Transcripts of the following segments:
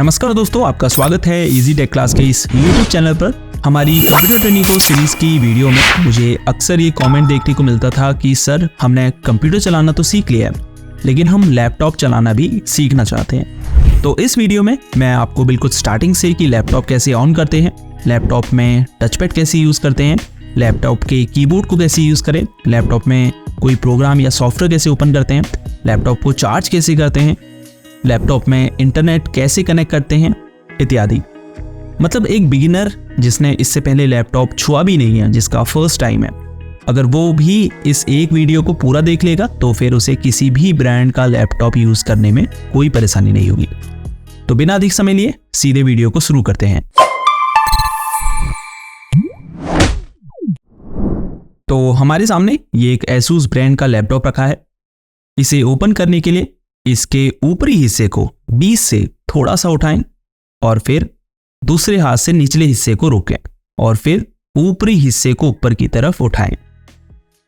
नमस्कार दोस्तों, आपका स्वागत है इजी टेक क्लास के इस यूट्यूब चैनल पर। हमारी कंप्यूटर ट्रेनिंग कोर्स सीरीज की वीडियो में मुझे अक्सर ये कमेंट देखने को मिलता था कि सर हमने कंप्यूटर चलाना तो सीख लिया है, लेकिन हम लैपटॉप चलाना भी सीखना चाहते हैं। तो इस वीडियो में मैं आपको बिल्कुल स्टार्टिंग से कि लैपटॉप कैसे ऑन करते हैं, लैपटॉप में टचपैड कैसे यूज़ करते हैं, लैपटॉप के कीबोर्ड को कैसे यूज़ करें, लैपटॉप में कोई प्रोग्राम या सॉफ्टवेयर कैसे ओपन करते हैं, लैपटॉप को चार्ज कैसे करते हैं, लैपटॉप में इंटरनेट कैसे कनेक्ट करते हैं इत्यादि। मतलब एक बिगिनर जिसने इससे पहले लैपटॉप छुआ भी नहीं है, जिसका फर्स्ट टाइम है, अगर वो भी इस एक वीडियो को पूरा देख लेगा तो फिर उसे किसी भी ब्रांड का लैपटॉप यूज़ करने में कोई परेशानी नहीं होगी। तो बिना अधिक समय लिए सीधे वीडियो को शुरू करते हैं। तो हमारे सामने ये एक एसूस ब्रांड का लैपटॉप रखा है। इसे ओपन करने के लिए इसके ऊपरी हिस्से को 20 से थोड़ा सा उठाएं और फिर दूसरे हाथ से निचले हिस्से को रोकें और फिर ऊपरी हिस्से को ऊपर की तरफ उठाएं।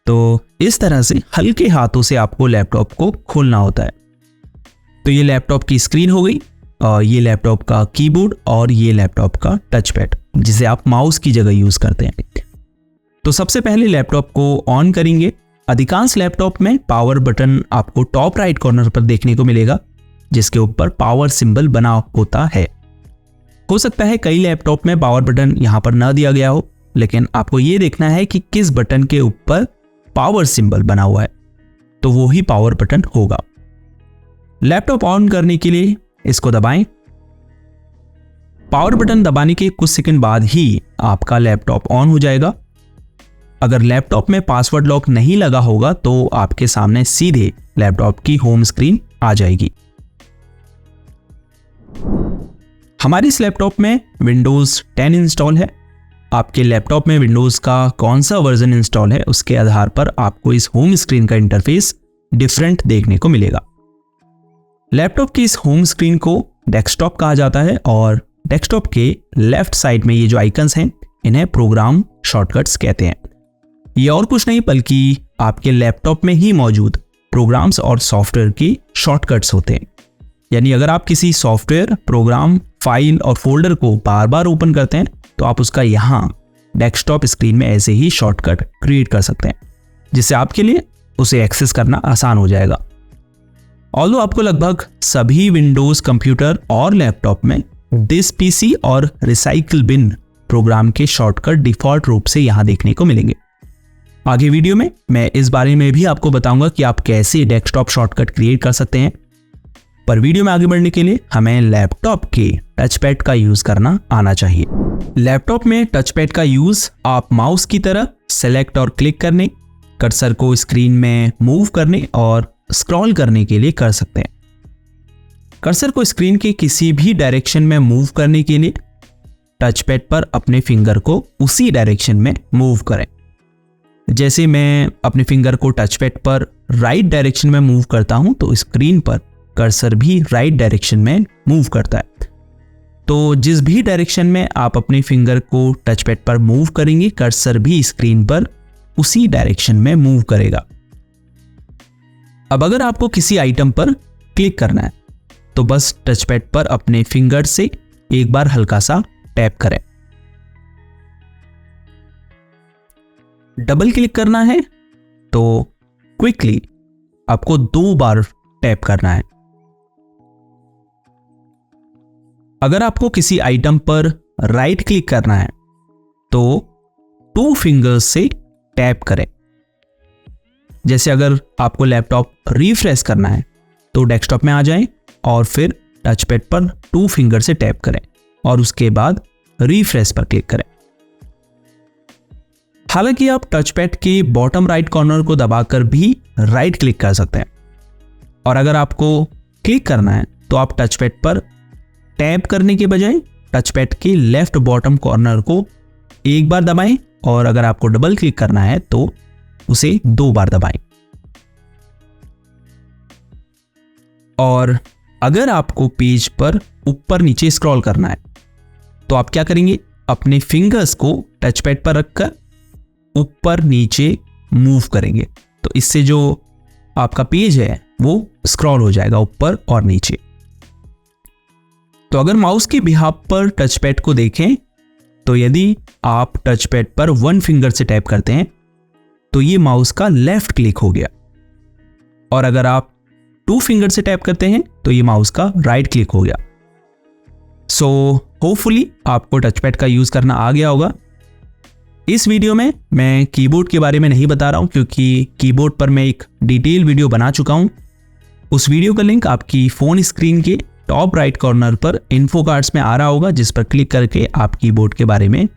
तो इस तरह से हल्के हाथों से आपको लैपटॉप को खोलना होता है। तो ये लैपटॉप की स्क्रीन हो गई, और ये लैपटॉप का कीबोर्ड और ये लैपटॉप का टचपैड जिसे आप माउस की जगह यूज करते हैं। तो सबसे पहले लैपटॉप को ऑन करेंगे। अधिकांश लैपटॉप में पावर बटन आपको टॉप राइट कॉर्नर पर देखने को मिलेगा, जिसके ऊपर पावर सिंबल बना होता है। हो सकता है कई लैपटॉप में पावर बटन यहां पर न दिया गया हो, लेकिन आपको यह देखना है कि किस बटन के ऊपर पावर सिंबल बना हुआ है, तो वो ही पावर बटन होगा। लैपटॉप ऑन करने के लिए इसको दबाएं। पावर बटन दबाने के कुछ सेकंड बाद ही आपका लैपटॉप ऑन हो जाएगा। अगर लैपटॉप में पासवर्ड लॉक नहीं लगा होगा तो आपके सामने सीधे लैपटॉप की होम स्क्रीन आ जाएगी। हमारे इस लैपटॉप में विंडोज 10 इंस्टॉल है। आपके लैपटॉप में विंडोज का कौन सा वर्जन इंस्टॉल है उसके आधार पर आपको इस होम स्क्रीन का इंटरफेस डिफरेंट देखने को मिलेगा। लैपटॉप की इस होम स्क्रीन को डेस्कटॉप कहा जाता है, और डेस्कटॉप के लेफ्ट साइड में ये जो आइकन्स हैं इन्हें प्रोग्राम शॉर्टकट्स कहते हैं। ये और कुछ नहीं बल्कि आपके लैपटॉप में ही मौजूद प्रोग्राम्स और सॉफ्टवेयर की शॉर्टकट्स होते हैं। यानी अगर आप किसी सॉफ्टवेयर, प्रोग्राम, फाइल और फोल्डर को बार बार ओपन करते हैं तो आप उसका यहाँ डेस्कटॉप स्क्रीन में ऐसे ही शॉर्टकट क्रिएट कर सकते हैं, जिससे आपके लिए उसे एक्सेस करना आसान हो जाएगा। ऑल्दो आपको लगभग सभी विंडोज कंप्यूटर और लैपटॉप में दिस पीसी और रिसाइकिल बिन प्रोग्राम के शॉर्टकट डिफॉल्ट रूप से यहाँ देखने को मिलेंगे। आगे वीडियो में मैं इस बारे में भी आपको बताऊंगा कि आप कैसे डेस्कटॉप शॉर्टकट क्रिएट कर सकते हैं। पर वीडियो में आगे बढ़ने के लिए हमें लैपटॉप के टचपैड का यूज करना आना चाहिए। लैपटॉप में टचपैड का यूज आप माउस की तरह सेलेक्ट और क्लिक करने, कर्सर को स्क्रीन में मूव करने और स्क्रॉल करने के लिए कर सकते हैं। कर्सर को स्क्रीन के किसी भी डायरेक्शन में मूव करने के लिए टचपैड पर अपने फिंगर को उसी डायरेक्शन में मूव करें। जैसे मैं अपने फिंगर को टचपैड पर राइट डायरेक्शन में मूव करता हूं तो स्क्रीन पर कर्सर भी राइट डायरेक्शन में मूव करता है। तो जिस भी डायरेक्शन में आप अपने फिंगर को टचपैड पर मूव करेंगे, कर्सर भी स्क्रीन पर उसी डायरेक्शन में मूव करेगा। अब अगर आपको किसी आइटम पर क्लिक करना है तो बस टचपैड पर अपने फिंगर से एक बार हल्का सा टैप करें। डबल क्लिक करना है तो क्विकली आपको 2 बार टैप करना है। अगर आपको किसी आइटम पर राइट क्लिक करना है तो 2 फिंगर्स से टैप करें। जैसे अगर आपको लैपटॉप रिफ्रेश करना है तो डेस्कटॉप में आ जाएं और फिर टचपैड पर 2 फिंगर से टैप करें और उसके बाद रिफ्रेश पर क्लिक करें। हालांकि आप टचपैड के बॉटम राइट कॉर्नर को दबाकर भी राइट क्लिक कर सकते हैं, और अगर आपको क्लिक करना है तो आप टचपैड पर टैप करने के बजाय टचपैड के लेफ्ट बॉटम कॉर्नर को एक बार दबाएं, और अगर आपको डबल क्लिक करना है तो उसे 2 बार दबाएं। और अगर आपको पेज पर ऊपर नीचे स्क्रॉल करना है तो आप क्या करेंगे, अपने फिंगर्स को टचपैड पर रखकर ऊपर नीचे मूव करेंगे। तो इससे जो आपका पेज है वो स्क्रॉल हो जाएगा ऊपर और नीचे। तो अगर माउस के बिहाफ पर टच पैड को देखें तो यदि आप टच पैड पर 1 फिंगर से टैप करते हैं तो ये माउस का लेफ्ट क्लिक हो गया, और अगर आप 2 फिंगर से टैप करते हैं तो ये माउस का राइट क्लिक हो गया। सो होपफुली आपको टच पैड का यूज करना आ गया होगा। इस वीडियो में मैं कीबोर्ड के बारे में नहीं बता रहा हूं क्योंकि कीबोर्ड पर मैं एक डिटेल वीडियो बना चुका हूं। उस वीडियो का लिंक आपकी फोन स्क्रीन के टॉप राइट कॉर्नर पर इन्फो कार्ड्स में आ रहा होगा, जिस पर क्लिक करके आप कीबोर्ड के बारे में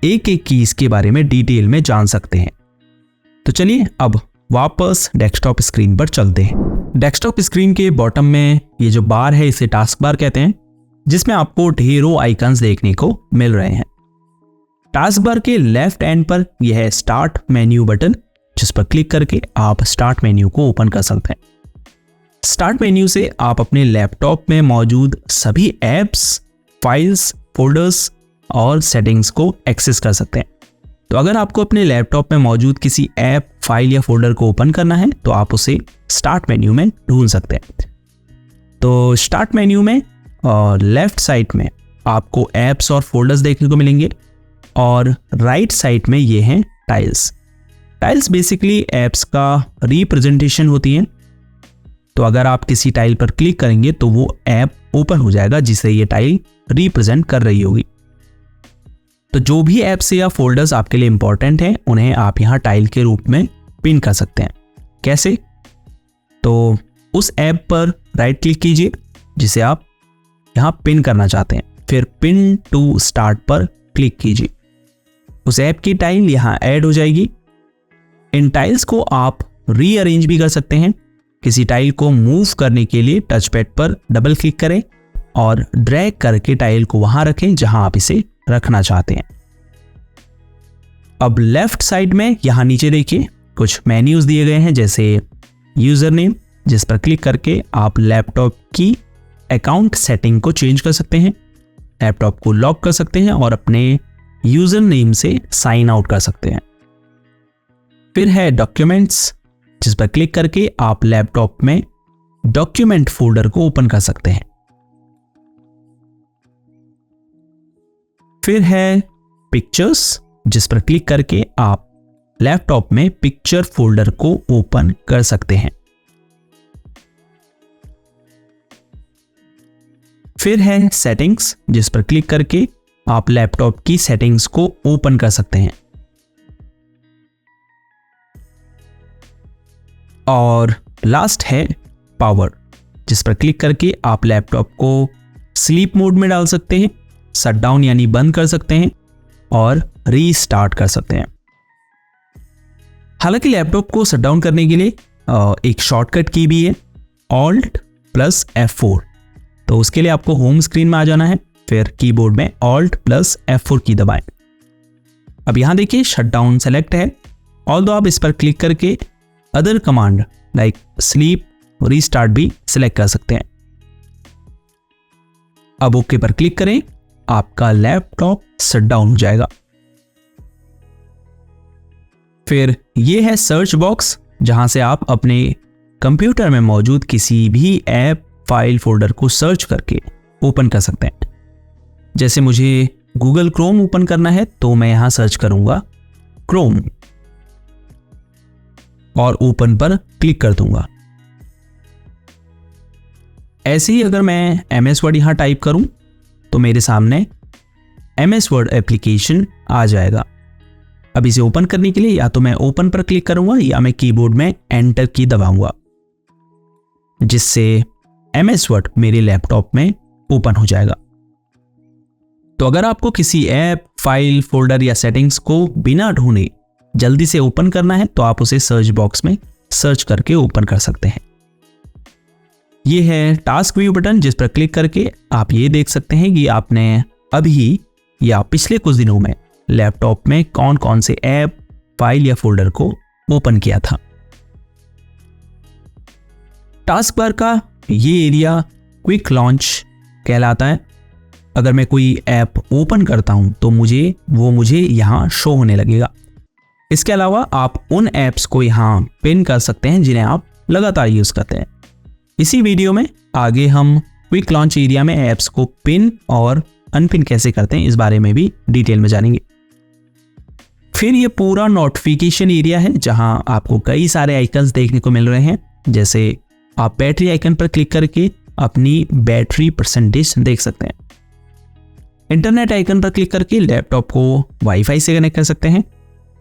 एक एक कीज के बारे में डिटेल में जान सकते हैं। तो चलिए अब वापस डेस्कटॉप स्क्रीन पर चलते हैं। डेस्कटॉप स्क्रीन के बॉटम में ये जो बार है इसे टास्क बार कहते हैं, जिसमें आपको ढेरों आइकन्स देखने को मिल रहे हैं। टास्क बार के लेफ्ट एंड पर यह है स्टार्ट मेन्यू बटन, जिस पर क्लिक करके आप स्टार्ट मेन्यू को ओपन कर सकते हैं। स्टार्ट मेन्यू से आप अपने लैपटॉप में मौजूद सभी ऐप्स, फाइल्स, फोल्डर्स और सेटिंग्स को एक्सेस कर सकते हैं। तो अगर आपको अपने लैपटॉप में मौजूद किसी ऐप, फाइल या फोल्डर को ओपन करना है तो आप उसे स्टार्ट मेन्यू में ढूंढ सकते हैं। तो स्टार्ट मेन्यू में और लेफ्ट साइड में आपको ऐप्स और फोल्डर्स देखने को मिलेंगे, और राइट साइड में ये हैं टाइल्स। टाइल्स बेसिकली ऐप्स का रिप्रेजेंटेशन होती हैं। तो अगर आप किसी टाइल पर क्लिक करेंगे तो वो ऐप ओपन हो जाएगा जिसे ये टाइल रिप्रेजेंट कर रही होगी। तो जो भी ऐप्स या फोल्डर्स आपके लिए इंपॉर्टेंट हैं उन्हें आप यहाँ टाइल के रूप में पिन कर सकते हैं। कैसे? तो उस ऐप पर राइट क्लिक कीजिए जिसे आप यहाँ पिन करना चाहते हैं, फिर पिन टू स्टार्ट पर क्लिक कीजिए। उस ऐप की टाइल यहाँ ऐड हो जाएगी। इन टाइल्स को आप रीअरेंज भी कर सकते हैं। किसी टाइल को मूव करने के लिए टच पैड पर डबल क्लिक करें और ड्रैग करके टाइल को वहां रखें जहां आप इसे रखना चाहते हैं। अब लेफ्ट साइड में यहां नीचे देखिए कुछ मेन्यूज दिए गए हैं, जैसे यूजर नेम, जिस पर क्लिक करके आप लैपटॉप की अकाउंट सेटिंग को चेंज कर सकते हैं, लैपटॉप को लॉक कर सकते हैं और अपने यूजर नेम से साइन आउट कर सकते हैं। फिर है डॉक्यूमेंट्स, जिस पर क्लिक करके आप लैपटॉप में डॉक्यूमेंट फोल्डर को ओपन कर सकते हैं। फिर है पिक्चर्स, जिस पर क्लिक करके आप लैपटॉप में पिक्चर फोल्डर को ओपन कर सकते हैं। फिर है सेटिंग्स, जिस पर क्लिक करके आप लैपटॉप की सेटिंग्स को ओपन कर सकते हैं। और लास्ट है पावर, जिस पर क्लिक करके आप लैपटॉप को स्लीप मोड में डाल सकते हैं, शट डाउन यानी बंद कर सकते हैं और रीस्टार्ट कर सकते हैं। हालांकि लैपटॉप को शट डाउन करने के लिए एक शॉर्टकट की भी है, Alt + F4। तो उसके लिए आपको होम स्क्रीन में आ जाना है, फिर कीबोर्ड में Alt + F4 की दबाएं। अब यहां देखिए शट डाउन सेलेक्ट है, ऑल्दो आप इस पर क्लिक करके other command like sleep, restart भी सिलेक्ट कर सकते हैं। अब ओके पर क्लिक करें, आपका लैपटॉप शट डाउन हो जाएगा। फिर ये है सर्च बॉक्स, जहां से आप अपने कंप्यूटर में मौजूद किसी भी ऐप, फाइल, फोल्डर को सर्च करके ओपन कर सकते हैं। जैसे मुझे गूगल क्रोम ओपन करना है तो मैं यहां सर्च करूंगा क्रोम और ओपन पर क्लिक कर दूंगा। ऐसे ही अगर मैं MS वर्ड यहां टाइप करूं तो मेरे सामने MS वर्ड एप्लीकेशन आ जाएगा। अब इसे ओपन करने के लिए या तो मैं ओपन पर क्लिक करूंगा या मैं कीबोर्ड में एंटर की दबाऊंगा, जिससे MS वर्ड मेरे लैपटॉप में ओपन हो जाएगा। तो अगर आपको किसी ऐप, फाइल, फोल्डर या सेटिंग्स को बिना ढूंढे जल्दी से ओपन करना है तो आप उसे सर्च बॉक्स में सर्च करके ओपन कर सकते हैं। ये है टास्क व्यू बटन, जिस पर क्लिक करके आप ये देख सकते हैं कि आपने अभी या पिछले कुछ दिनों में लैपटॉप में कौन कौन से ऐप, फाइल या फोल्डर को ओपन किया था। टास्क बार का ये एरिया क्विक लॉन्च कहलाता है। अगर मैं कोई ऐप ओपन करता हूं तो मुझे यहां शो होने लगेगा। इसके अलावा आप उन ऐप्स को यहां पिन कर सकते हैं जिन्हें आप लगातार यूज करते हैं। इसी वीडियो में आगे हम क्विक लॉन्च एरिया में ऐप्स को पिन और अनपिन कैसे करते हैं इस बारे में भी डिटेल में जानेंगे। फिर ये पूरा नोटिफिकेशन एरिया है जहां आपको कई सारे आइकन्स देखने को मिल रहे हैं। जैसे आप बैटरी आइकन पर क्लिक करके अपनी बैटरी परसेंटेज देख सकते हैं। इंटरनेट आइकन पर क्लिक करके लैपटॉप को वाईफाई से कनेक्ट कर सकते हैं।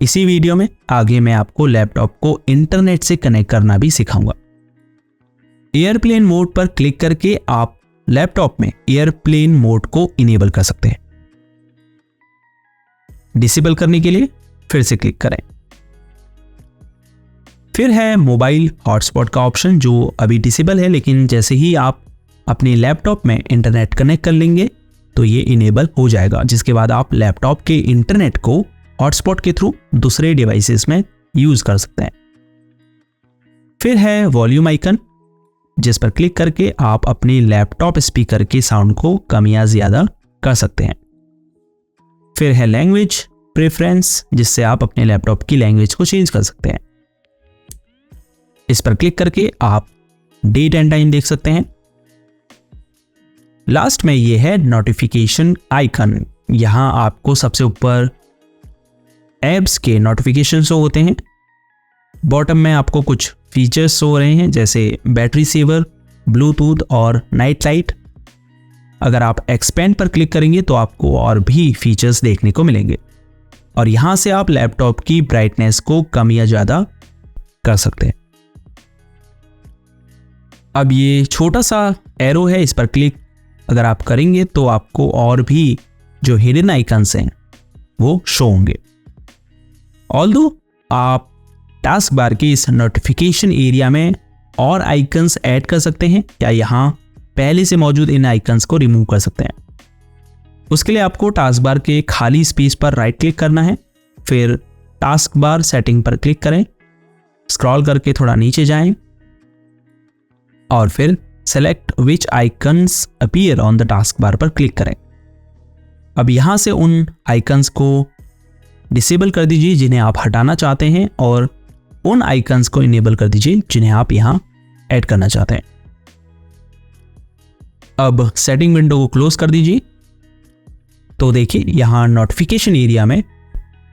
इसी वीडियो में आगे मैं आपको लैपटॉप को इंटरनेट से कनेक्ट करना भी सिखाऊंगा। एयरप्लेन मोड पर क्लिक करके आप लैपटॉप में एयरप्लेन मोड को इनेबल कर सकते हैं। डिसेबल करने के लिए फिर से क्लिक करें। फिर है मोबाइल हॉटस्पॉट का ऑप्शन जो अभी डिसेबल है, लेकिन जैसे ही आप अपने लैपटॉप में इंटरनेट कनेक्ट कर लेंगे तो ये इनेबल हो जाएगा, जिसके बाद आप लैपटॉप के इंटरनेट को हॉटस्पॉट के थ्रू दूसरे डिवाइसेस में यूज कर सकते हैं। फिर है वॉल्यूम आइकन, जिस पर क्लिक करके आप अपने लैपटॉप स्पीकर के साउंड को कम या ज्यादा कर सकते हैं। फिर है लैंग्वेज प्रेफरेंस, जिससे आप अपने लैपटॉप की लैंग्वेज को चेंज कर सकते हैं। इस पर क्लिक करके आप डेट एंड टाइम देख सकते हैं। लास्ट में ये है नोटिफिकेशन आइकन। यहां आपको सबसे ऊपर ऐप्स के नोटिफिकेशन शो होते हैं। बॉटम में आपको कुछ फीचर्स शो हो रहे हैं, जैसे बैटरी सेवर, ब्लूटूथ और नाइट लाइट। अगर आप एक्सपेंड पर क्लिक करेंगे तो आपको और भी फीचर्स देखने को मिलेंगे और यहां से आप लैपटॉप की ब्राइटनेस को कम या ज्यादा कर सकते हैं। अब ये छोटा सा एरो है, इस पर क्लिक अगर आप करेंगे तो आपको और भी जो हिडन आइकन्स हैं वो शो होंगे। ऑल्दो आप टास्क बार के इस नोटिफिकेशन एरिया में और आइकन्स ऐड कर सकते हैं या यहाँ पहले से मौजूद इन आइकन्स को रिमूव कर सकते हैं। उसके लिए आपको टास्क बार के खाली स्पेस पर राइट क्लिक करना है, फिर टास्क बार सेटिंग पर क्लिक करें, स्क्रॉल करके थोड़ा नीचे जाएं और फिर select which icons appear on the task bar पर क्लिक करें। अब यहां से उन आइकन्स को डिसेबल कर दीजिए जिन्हें आप हटाना चाहते हैं और उन आइकन्स को इनेबल कर दीजिए जिन्हें आप यहां ऐड करना चाहते हैं। अब सेटिंग विंडो को क्लोज कर दीजिए तो देखिए यहां नोटिफिकेशन एरिया में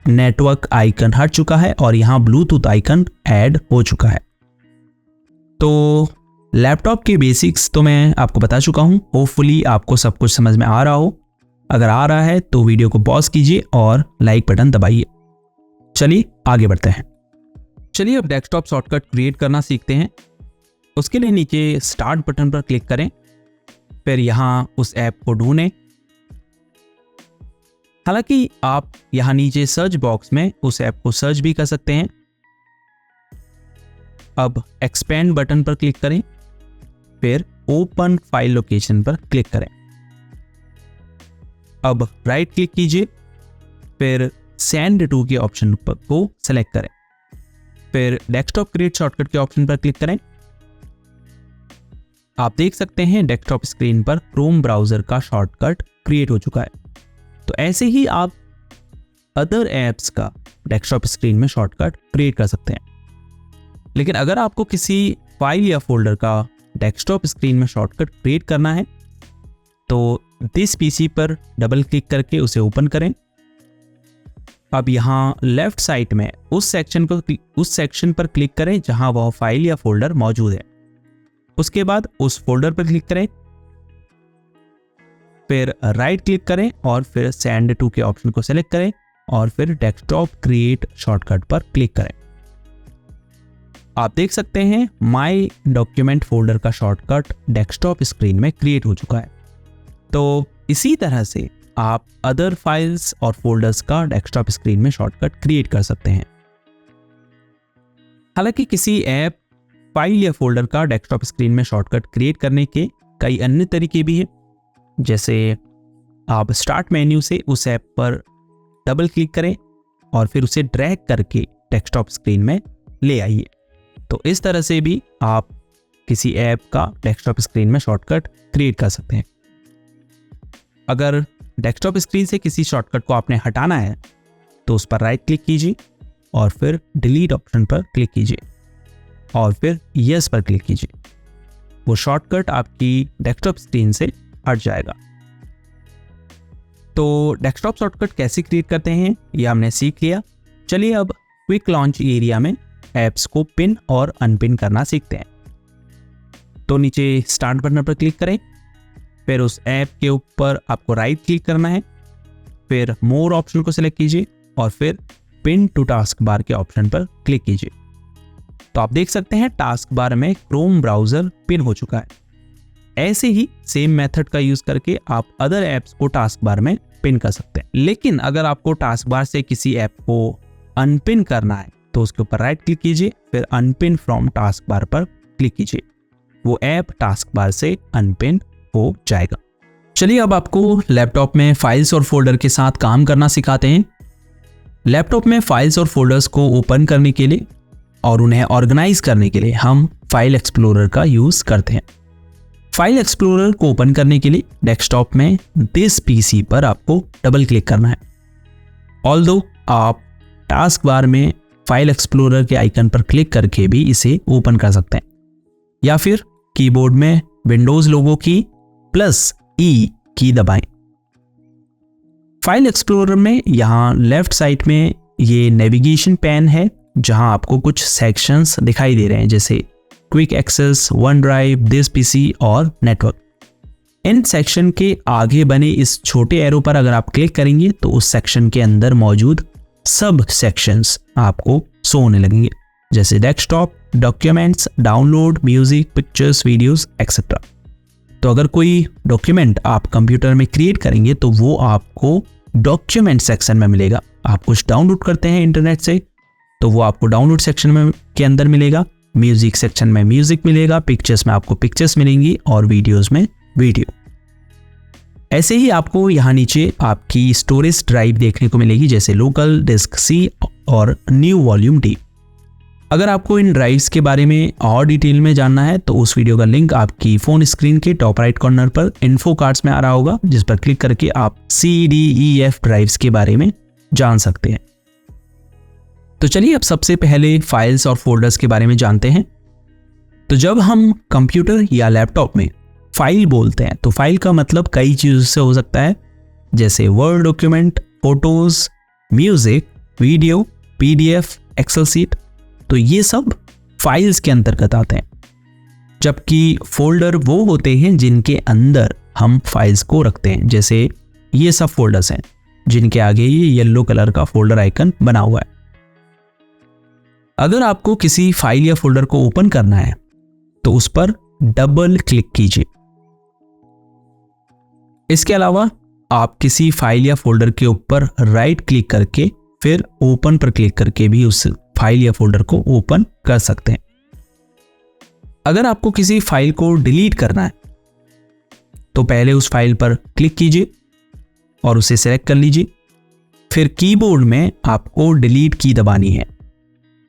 नेटवर्क आइकन हट चुका है और यहां ब्लूटूथ आइकन ऐड हो चुका है। तो लैपटॉप के बेसिक्स तो मैं आपको बता चुका हूं। होपफुली आपको सब कुछ समझ में आ रहा हो। अगर आ रहा है तो वीडियो को पॉज कीजिए और लाइक बटन दबाइए। चलिए आगे बढ़ते हैं। चलिए अब डेस्कटॉप शॉर्टकट क्रिएट करना सीखते हैं। उसके लिए नीचे स्टार्ट बटन पर क्लिक करें, फिर यहां उस ऐप को ढूंढें। हालांकि आप यहां नीचे सर्च बॉक्स में उस ऐप को सर्च भी कर सकते हैं। अब एक्सपेंड बटन पर क्लिक करें, फिर ओपन फाइल लोकेशन पर क्लिक करें। अब राइट क्लिक कीजिए, फिर सेंड टू के ऑप्शन को सेलेक्ट करें, फिर डेस्कटॉप क्रिएट शॉर्टकट के ऑप्शन पर क्लिक करें। आप देख सकते हैं डेस्कटॉप स्क्रीन पर क्रोम ब्राउजर का शॉर्टकट क्रिएट हो चुका है। तो ऐसे ही आप अदर ऐप्स का डेस्कटॉप स्क्रीन में शॉर्टकट क्रिएट कर सकते हैं। लेकिन अगर आपको किसी फाइल या फोल्डर का डेस्कटॉप स्क्रीन में शॉर्टकट क्रिएट करना है तो दिस पीसी पर डबल क्लिक करके उसे ओपन करें। अब यहाँ लेफ्ट साइड में उस सेक्शन पर क्लिक करें जहां वह फाइल या फोल्डर मौजूद है। उसके बाद उस फोल्डर पर क्लिक करें, फिर राइट क्लिक करें और फिर सेंड टू के ऑप्शन को सेलेक्ट करें और फिर डेस्कटॉप क्रिएट शॉर्टकट पर क्लिक करें। आप देख सकते हैं माय डॉक्यूमेंट फोल्डर का शॉर्टकट डेस्कटॉप स्क्रीन में क्रिएट हो चुका है। तो इसी तरह से आप अदर फाइल्स और फोल्डर्स का डेस्कटॉप स्क्रीन में शॉर्टकट क्रिएट कर सकते हैं। हालांकि किसी ऐप, फाइल या फोल्डर का डेस्कटॉप स्क्रीन में शॉर्टकट क्रिएट करने के कई अन्य तरीके भी हैं। जैसे आप स्टार्ट मेन्यू से उस ऐप पर डबल क्लिक करें और फिर उसे ड्रैग करके डेस्कटॉप स्क्रीन में ले आइए। तो इस तरह से भी आप किसी ऐप का डेस्कटॉप स्क्रीन में शॉर्टकट क्रिएट कर सकते हैं। अगर डेस्कटॉप स्क्रीन से किसी शॉर्टकट को आपने हटाना है तो उस पर राइट क्लिक कीजिए और फिर डिलीट ऑप्शन पर क्लिक कीजिए और फिर यस पर क्लिक कीजिए। वो शॉर्टकट आपकी डेस्कटॉप स्क्रीन से हट जाएगा। तो डेस्कटॉप शॉर्टकट कैसे क्रिएट करते हैं ये हमने सीख लिया। चलिए अब क्विक लॉन्च एरिया में ऐप्स को पिन और अनपिन करना सीखते हैं। तो नीचे स्टार्ट बटन पर क्लिक करें, फिर उस ऐप के ऊपर आपको राइट क्लिक करना है, फिर मोर ऑप्शन को सिलेक्ट कीजिए और फिर पिन टू टास्क बार के ऑप्शन पर क्लिक कीजिए। तो आप देख सकते हैं टास्क बार में क्रोम ब्राउजर पिन हो चुका है। ऐसे ही सेम मेथड का यूज करके आप अदर ऐप्स को टास्क बार में पिन कर सकते हैं। लेकिन अगर आपको टास्क बार से किसी ऐप को अनपिन करना है तो उसके ऊपर राइट क्लिक कीजिए, फिर अनपिन फ्रॉम टास्क बार पर क्लिक कीजिए। वो ऐप टास्क बार से अनपिन हो जाएगा। चलिए अब आपको लैपटॉप में फाइल्स और फोल्डर के साथ काम करना सिखाते हैं। लैपटॉप में फाइल्स और फोल्डर्स को ओपन करने के लिए और उन्हें ऑर्गेनाइज करने के लिए हम फाइल एक्सप्लोरर का यूज करते हैं। फाइल एक्सप्लोरर को ओपन करने के लिए डेस्कटॉप में दिस पीसी पर आपको डबल क्लिक करना है। ऑल्दो आप टास्क बार में फाइल एक्सप्लोरर के आइकन पर क्लिक करके भी इसे ओपन कर सकते हैं, या फिर कीबोर्ड में विंडोज लोगो की प्लस ई की दबाएं। फाइल एक्सप्लोरर में यहाँ लेफ्ट साइड में ये नेविगेशन पैन है जहां आपको कुछ सेक्शंस दिखाई दे रहे हैं, जैसे quick access, one drive, this PC और नेटवर्क। इन सेक्शन के आगे बने इस छोटे एरो पर अगर आप क्लिक करेंगे तो उस सेक्शन के अंदर मौजूद सब सेक्शंस आपको शो होने लगेंगे, जैसे desktop, documents, download, music, pictures, videos etcetera. तो अगर कोई डॉक्यूमेंट आप कंप्यूटर में क्रिएट करेंगे तो वो आपको डॉक्यूमेंट सेक्शन में मिलेगा। आप कुछ डाउनलोड करते हैं इंटरनेट से तो वो आपको डाउनलोड सेक्शन में के अंदर मिलेगा, म्यूजिक सेक्शन में म्यूजिक मिलेगा, पिक्चर्स में आपको पिक्चर्स मिलेंगी और वीडियोस में वीडियो। ऐसे ही आपको यहाँ नीचे आपकी स्टोरेज ड्राइव देखने को मिलेगी, जैसे लोकल, डिस्क सी और न्यू वॉल्यूम डी। अगर आपको इन ड्राइव्स के बारे में और डिटेल में जानना है तो उस वीडियो का लिंक आपकी फोन स्क्रीन के टॉप राइट कॉर्नर पर इन्फो कार्ड्स में आ रहा होगा, जिस पर क्लिक करके आप CDEF ड्राइव्स के बारे में जान सकते हैं। तो चलिए अब सबसे पहले फाइल्स और फोल्डर्स के बारे में जानते हैं। तो जब हम कंप्यूटर या लैपटॉप में फाइल बोलते हैं तो फाइल का मतलब कई चीज़ों से हो सकता है, जैसे Word document, photos, music, video, PDF, Excel sheet. तो ये सब फाइल्स के अंतर्गत आते हैं, जबकि फोल्डर वो होते हैं जिनके अंदर हम फाइल्स को रखते हैं, जैसे ये सब फोल्डर्स हैं जिनके आगे ये येलो कलर का फोल्डर आइकन बना हुआ है। अगर आपको किसी फाइल या फोल्डर को ओपन करना है तो उस पर डबल क्लिक कीजिए। इसके अलावा आप किसी फाइल या फोल्डर के ऊपर राइट क्लिक करके फिर ओपन पर क्लिक करके भी उस फाइल या फोल्डर को ओपन कर सकते हैं। अगर आपको किसी फाइल को डिलीट करना है तो पहले उस फाइल पर क्लिक कीजिए और उसे सेलेक्ट कर लीजिए, फिर कीबोर्ड में आपको डिलीट की दबानी है,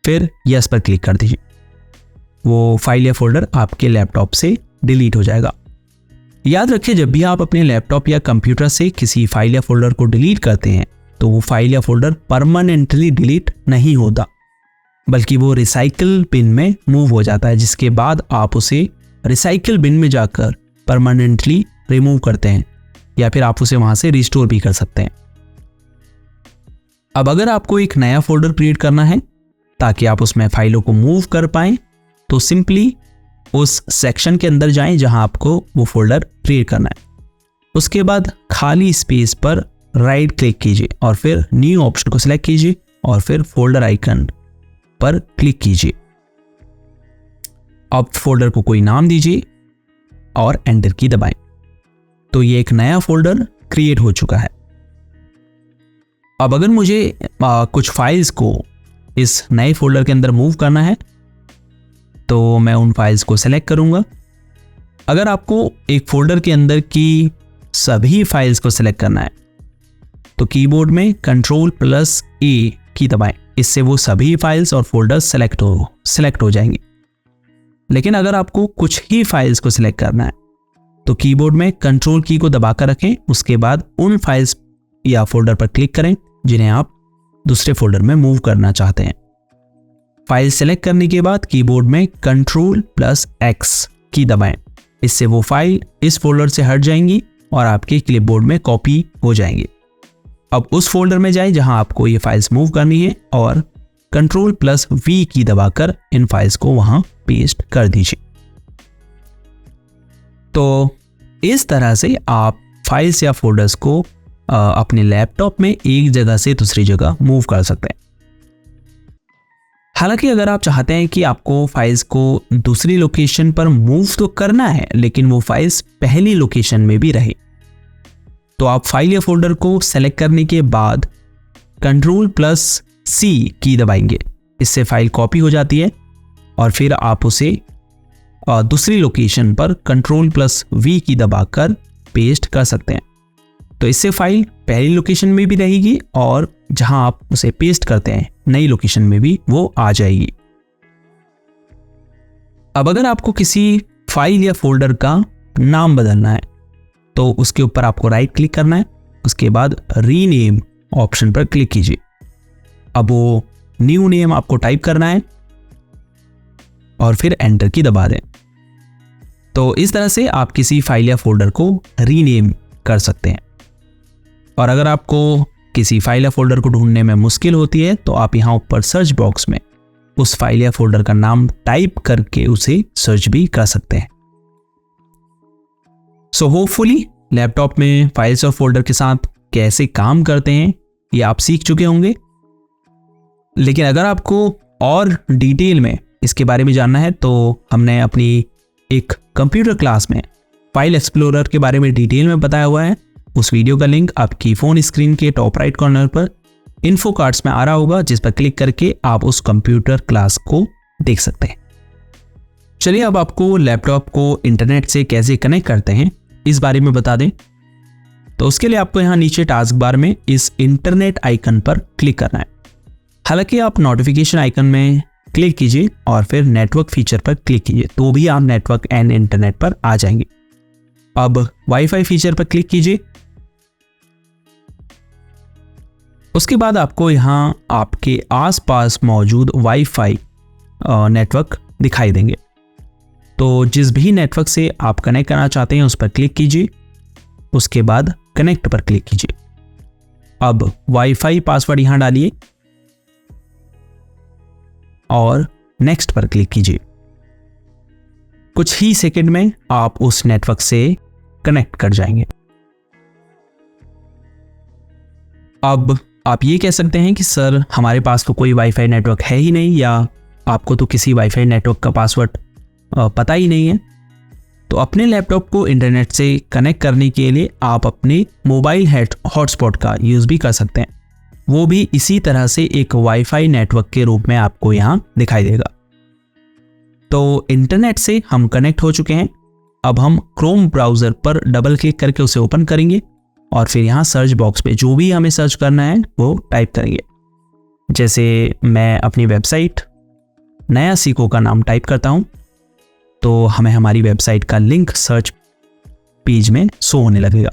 फिर यस पर क्लिक कर दीजिए। वो फाइल या फोल्डर आपके लैपटॉप से डिलीट हो जाएगा। याद रखिए, जब भी आप अपने लैपटॉप या कंप्यूटर से किसी फाइल या फोल्डर को डिलीट करते हैं तो वो फाइल या फोल्डर परमानेंटली डिलीट नहीं होता, बल्कि वो रिसाइकल बिन में मूव हो जाता है, जिसके बाद आप उसे रिसाइकल बिन में जाकर परमानेंटली रिमूव करते हैं या फिर आप उसे वहां से रिस्टोर भी कर सकते हैं। अब अगर आपको एक नया फोल्डर क्रिएट करना है ताकि आप उसमें फाइलों को मूव कर पाएं, तो सिंपली उस सेक्शन के अंदर जाएं जहां आपको वो फोल्डर क्रिएट करना है। उसके बाद खाली स्पेस पर राइट क्लिक कीजिए और फिर न्यू ऑप्शन को सिलेक्ट कीजिए और फिर फोल्डर आइकन पर क्लिक कीजिए। अब फोल्डर को कोई नाम दीजिए और एंटर की दबाएं। तो ये एक नया फोल्डर क्रिएट हो चुका है। अब अगर मुझे कुछ फाइल्स को इस नए फोल्डर के अंदर मूव करना है तो मैं उन फाइल्स को सेलेक्ट करूंगा। अगर आपको एक फोल्डर के अंदर की सभी फाइल्स को सेलेक्ट करना है तो कीबोर्ड में Ctrl+A की दबाएं, इससे वो सभी फाइल्स और फोल्डर्स सेलेक्ट हो जाएंगे। लेकिन अगर आपको कुछ ही फाइल्स को सिलेक्ट करना है तो कीबोर्ड में कंट्रोल की को दबाकर रखें, उसके बाद उन फाइल्स या फोल्डर पर क्लिक करें जिन्हें आप दूसरे फोल्डर में मूव करना चाहते हैं। फाइल सेलेक्ट करने के बाद कीबोर्ड में Ctrl+X की दबाएं। इससे वो फाइल इस फोल्डर से हट जाएंगी और आपके क्लिपबोर्ड में कॉपी हो जाएंगी। अब उस फोल्डर में जाए जहां आपको ये फाइल्स मूव करनी है और Ctrl+V की दबाकर इन फाइल्स को वहां पेस्ट कर दीजिए। तो इस तरह से आप फाइल्स या फोल्डर्स को अपने लैपटॉप में एक जगह से दूसरी जगह मूव कर सकते हैं। हालांकि अगर आप चाहते हैं कि आपको फाइल्स को दूसरी लोकेशन पर मूव तो करना है लेकिन वो फाइल्स पहली लोकेशन में भी रहे, तो आप फाइल या फोल्डर को सेलेक्ट करने के बाद Ctrl+C की दबाएंगे। इससे फाइल कॉपी हो जाती है और फिर आप उसे दूसरी लोकेशन पर Ctrl+V की दबाकर पेस्ट कर सकते हैं। तो इससे फाइल पहली लोकेशन में भी रहेगी और जहां आप उसे पेस्ट करते हैं नई लोकेशन में भी वो आ जाएगी। अब अगर आपको किसी फाइल या फोल्डर का नाम बदलना है तो उसके ऊपर आपको राइट क्लिक करना है, उसके बाद रीनेम ऑप्शन पर क्लिक कीजिए। अब वो न्यू नेम आपको टाइप करना है और फिर एंटर की दबा दें। तो इस तरह से आप किसी फाइल या फोल्डर को रीनेम कर सकते हैं। और अगर आपको किसी फाइल या फोल्डर को ढूंढने में मुश्किल होती है तो आप यहाँ ऊपर सर्च बॉक्स में उस फाइल या फोल्डर का नाम टाइप करके उसे सर्च भी कर सकते हैं। सो होपफुली लैपटॉप में फाइल्स और फोल्डर के साथ कैसे काम करते हैं ये आप सीख चुके होंगे। लेकिन अगर आपको और डिटेल में इसके बारे में जानना है तो हमने अपनी एक कंप्यूटर क्लास में फाइल एक्सप्लोरर के बारे में डिटेल में बताया हुआ है। उस वीडियो का लिंक आपकी फ़ोन स्क्रीन के टॉप राइट कॉर्नर पर इन्फो कार्ड्स में आ रहा होगा, जिस पर क्लिक करके आप उस कंप्यूटर क्लास को देख सकते हैं। चलिए अब आपको लैपटॉप को इंटरनेट से कैसे कनेक्ट करते हैं इस बारे में बता दें। तो उसके लिए आपको यहाँ नीचे टास्क बार में इस इंटरनेट आइकन पर क्लिक करना है। हालांकि आप नोटिफिकेशन आइकन में क्लिक कीजिए और फिर नेटवर्क फीचर पर क्लिक कीजिए तो भी आप नेटवर्क एंड इंटरनेट पर आ जाएंगे। अब वाईफाई फीचर पर क्लिक कीजिए। उसके बाद आपको यहाँ आपके आसपास मौजूद वाईफाई नेटवर्क दिखाई देंगे। तो जिस भी नेटवर्क से आप कनेक्ट करना चाहते हैं उस पर क्लिक कीजिए, उसके बाद कनेक्ट पर क्लिक कीजिए। अब वाईफाई पासवर्ड यहाँ डालिए और नेक्स्ट पर क्लिक कीजिए। कुछ ही सेकंड में आप उस नेटवर्क से कनेक्ट कर जाएंगे। अब आप ये कह सकते हैं कि सर हमारे पास तो कोई वाईफाई नेटवर्क है ही नहीं, या आपको तो किसी वाईफाई नेटवर्क का पासवर्ड पता ही नहीं है। तो अपने लैपटॉप को इंटरनेट से कनेक्ट करने के लिए आप अपने मोबाइल हॉटस्पॉट का यूज़ भी कर सकते हैं। वो भी इसी तरह से एक वाईफाई नेटवर्क के रूप में आपको यहाँ दिखाई देगा। तो इंटरनेट से हम कनेक्ट हो चुके हैं। अब हम क्रोम ब्राउज़र पर डबल क्लिक करके उसे ओपन करेंगे और फिर यहाँ सर्च बॉक्स पे जो भी हमें सर्च करना है वो टाइप करेंगे। जैसे मैं अपनी वेबसाइट नया सीखो का नाम टाइप करता हूँ तो हमें हमारी वेबसाइट का लिंक सर्च पेज में शो होने लगेगा।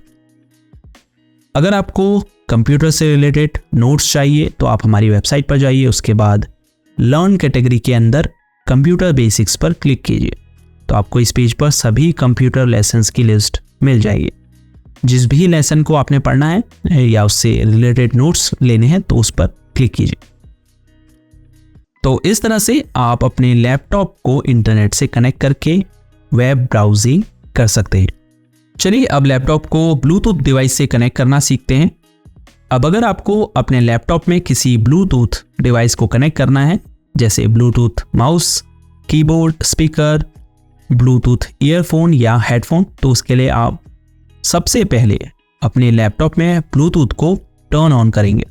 अगर आपको कंप्यूटर से रिलेटेड नोट्स चाहिए तो आप हमारी वेबसाइट पर जाइए, उसके बाद लर्न कैटेगरी के अंदर कंप्यूटर बेसिक्स पर क्लिक कीजिए तो आपको इस पेज पर सभी कंप्यूटर लेसन्स की लिस्ट मिल जाएगी। जिस भी लेसन को आपने पढ़ना है या उससे रिलेटेड नोट्स लेने हैं तो उस पर क्लिक कीजिए। तो इस तरह से आप अपने लैपटॉप को इंटरनेट से कनेक्ट करके वेब ब्राउजिंग कर सकते हैं। चलिए अब लैपटॉप को ब्लूटूथ डिवाइस से कनेक्ट करना सीखते हैं। अब अगर आपको अपने लैपटॉप में किसी ब्लूटूथ डिवाइस को कनेक्ट करना है, जैसे Bluetooth mouse, keyboard, speaker, Bluetooth earphone या हेडफोन, तो उसके लिए आप सबसे पहले अपने लैपटॉप में ब्लूटूथ को टर्न ऑन करेंगे।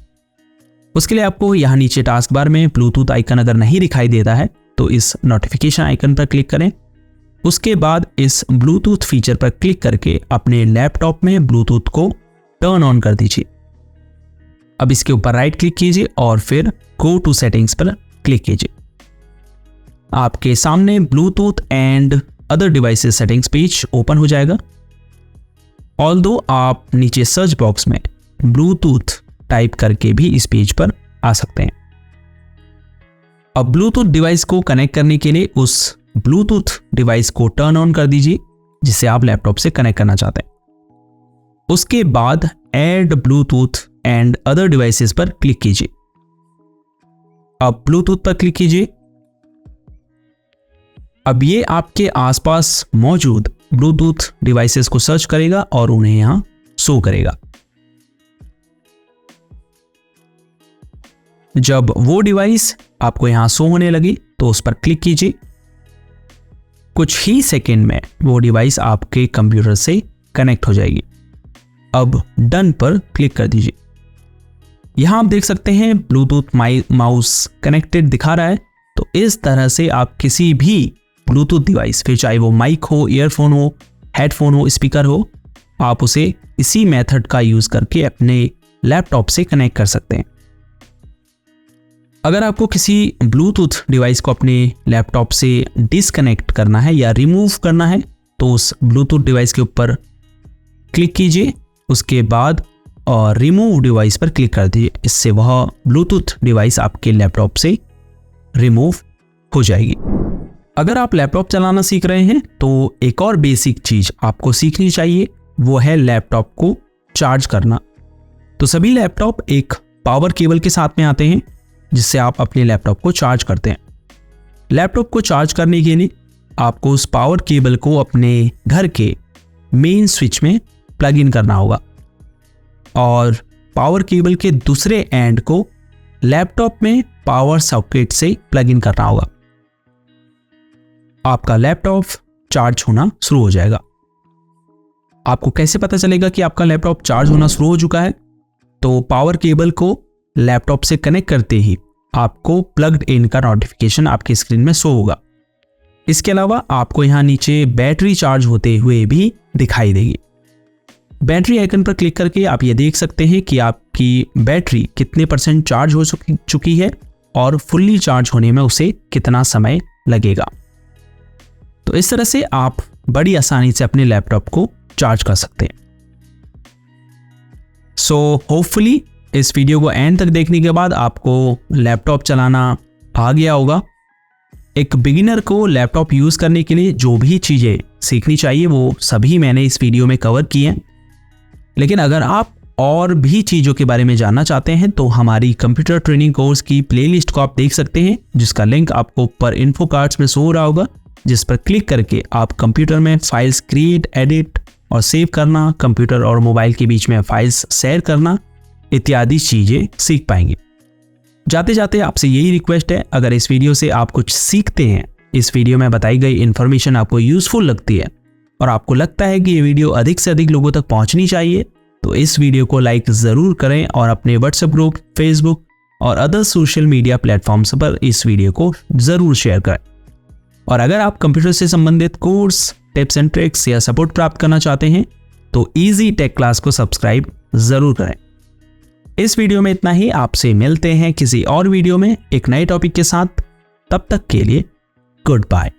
उसके लिए आपको यहाँ नीचे टास्क बार में ब्लूटूथ आइकन अगर नहीं दिखाई देता है तो इस नोटिफिकेशन आइकन पर क्लिक करें। उसके बाद इस ब्लूटूथ फीचर पर क्लिक करके अपने लैपटॉप में ब्लूटूथ को टर्न ऑन कर दीजिए। अब इसके ऊपर राइट क्लिक कीजिए और फिर गो टू सेटिंग्स पर क्लिक कीजिए। आपके सामने Bluetooth and other devices settings page open हो जाएगा। ऑल्दो आप नीचे सर्च बॉक्स में ब्लूटूथ टाइप करके भी इस पेज पर आ सकते हैं। अब ब्लूटूथ डिवाइस को कनेक्ट करने के लिए उस ब्लूटूथ डिवाइस को टर्न ऑन कर दीजिए जिसे आप लैपटॉप से कनेक्ट करना चाहते हैं। उसके बाद add Bluetooth and other devices पर क्लिक कीजिए। अब ब्लूटूथ पर क्लिक कीजिए। अब ये आपके आसपास मौजूद ब्लूटूथ डिवाइसेस को सर्च करेगा और उन्हें यहां शो करेगा। जब वो डिवाइस आपको यहां शो होने लगी तो उस पर क्लिक कीजिए। कुछ ही सेकंड में वो डिवाइस आपके कंप्यूटर से कनेक्ट हो जाएगी। अब डन पर क्लिक कर दीजिए। यहां आप देख सकते हैं ब्लूटूथ माउस कनेक्टेड दिखा रहा है। तो इस तरह से आप किसी भी ब्लूटूथ डिवाइस, फिर चाहे वो माइक हो, ईयरफोन हो, हेडफोन हो, स्पीकर हो, आप उसे इसी मेथड का यूज करके अपने लैपटॉप से कनेक्ट कर सकते हैं। अगर आपको किसी ब्लूटूथ डिवाइस को अपने लैपटॉप से डिसकनेक्ट करना है या रिमूव करना है तो उस ब्लूटूथ डिवाइस के ऊपर क्लिक कीजिए। उसके बाद और रिमूव डिवाइस पर क्लिक कर दीजिए। इससे वह ब्लूटूथ डिवाइस आपके लैपटॉप से रिमूव हो जाएगी। अगर आप लैपटॉप चलाना सीख रहे हैं तो एक और बेसिक चीज आपको सीखनी चाहिए, वो है लैपटॉप को चार्ज करना। तो सभी लैपटॉप एक पावर केबल के साथ में आते हैं जिससे आप अपने लैपटॉप को चार्ज करते हैं। लैपटॉप को चार्ज करने के लिए आपको उस पावर केबल को अपने घर के मेन स्विच में प्लग इन करना होगा और पावर केबल के दूसरे एंड को लैपटॉप में पावर सॉकेट से प्लग इन करना होगा। आपका लैपटॉप चार्ज होना शुरू हो जाएगा। आपको कैसे पता चलेगा कि आपका लैपटॉप चार्ज होना शुरू हो चुका है? तो पावर केबल को लैपटॉप से कनेक्ट करते ही आपको प्लग्ड इन का नोटिफिकेशन आपकी स्क्रीन में शो होगा। इसके अलावा आपको यहां नीचे बैटरी चार्ज होते हुए भी दिखाई देगी। बैटरी आइकन पर क्लिक करके आप ये देख सकते हैं कि आपकी बैटरी कितने % चार्ज हो चुकी है और फुल्ली चार्ज होने में उसे कितना समय लगेगा। तो इस तरह से आप बड़ी आसानी से अपने लैपटॉप को चार्ज कर सकते हैं। सो होपफुली इस वीडियो को एंड तक देखने के बाद आपको लैपटॉप चलाना आ गया होगा। एक बिगिनर को लैपटॉप यूज करने के लिए जो भी चीजें सीखनी चाहिए वो सभी मैंने इस वीडियो में कवर की हैं। लेकिन अगर आप और भी चीजों के बारे में जानना चाहते हैं तो हमारी कंप्यूटर ट्रेनिंग कोर्स की प्लेलिस्ट को आप देख सकते हैं, जिसका लिंक आपको ऊपर इन्फो कार्ड्स में शो हो रहा होगा, जिस पर क्लिक करके आप कंप्यूटर में फाइल्स क्रिएट, एडिट और सेव करना, कंप्यूटर और मोबाइल के बीच में फाइल्स शेयर करना इत्यादि चीजें सीख पाएंगे। जाते जाते आपसे यही रिक्वेस्ट है, अगर इस वीडियो से आप कुछ सीखते हैं, इस वीडियो में बताई गई इन्फॉर्मेशन आपको यूजफुल लगती है और आपको लगता है कि ये वीडियो अधिक से अधिक लोगों तक पहुंचनी चाहिए, तो इस वीडियो को लाइक जरूर करें और अपने व्हाट्सएप ग्रुप, फेसबुक और अदर सोशल मीडिया प्लेटफॉर्म्स पर इस वीडियो को जरूर शेयर करें। और अगर आप कंप्यूटर से संबंधित कोर्स, टिप्स एंड ट्रिक्स या सपोर्ट प्राप्त करना चाहते हैं तो इजी टेक क्लास को सब्सक्राइब जरूर करें। इस वीडियो में इतना ही। आपसे मिलते हैं किसी और वीडियो में एक नए टॉपिक के साथ। तब तक के लिए गुड बाय।